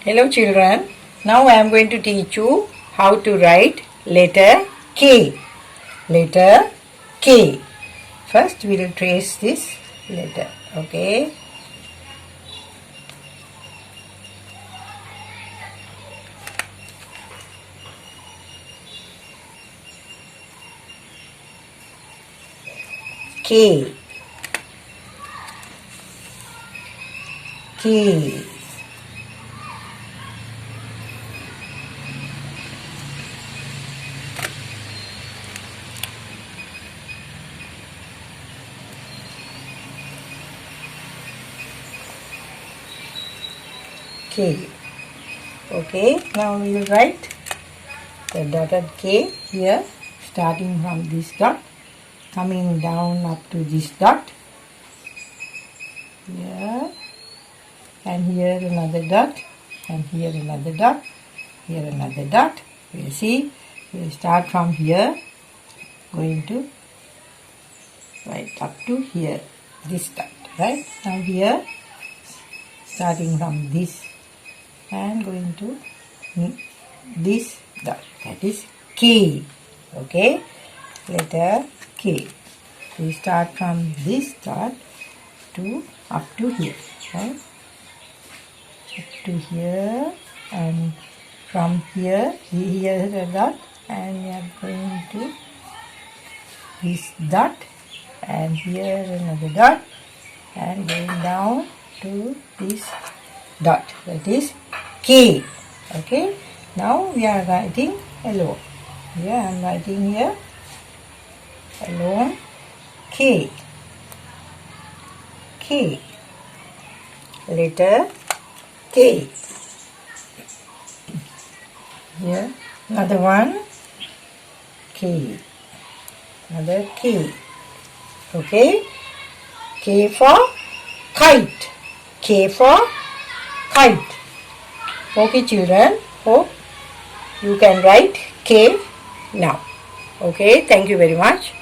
Hello children, now I am going to teach you how to write letter K. Letter K. First we will trace this letter, okay? K. K. K. Okay, now we will write the dotted K here, starting from this dot, coming down up to this dot, here, and here another dot, and here another dot, here another dot. We'll see, we'll start from here, going to right up to here, this dot, right? Now here, starting from this and going to this dot, that is K, okay? Letter K. We start from this dot to up to here, right? Up to here, and from here is a dot, and we are going to this dot, and here another dot, and going down to this dot, that is K, okay? Now we are writing alone. Here I am writing here alone K. K. Letter K. Here another one K. Another K. Okay? K for kite. K for kite. Okay children, hope you can write K now. Okay, thank you very much.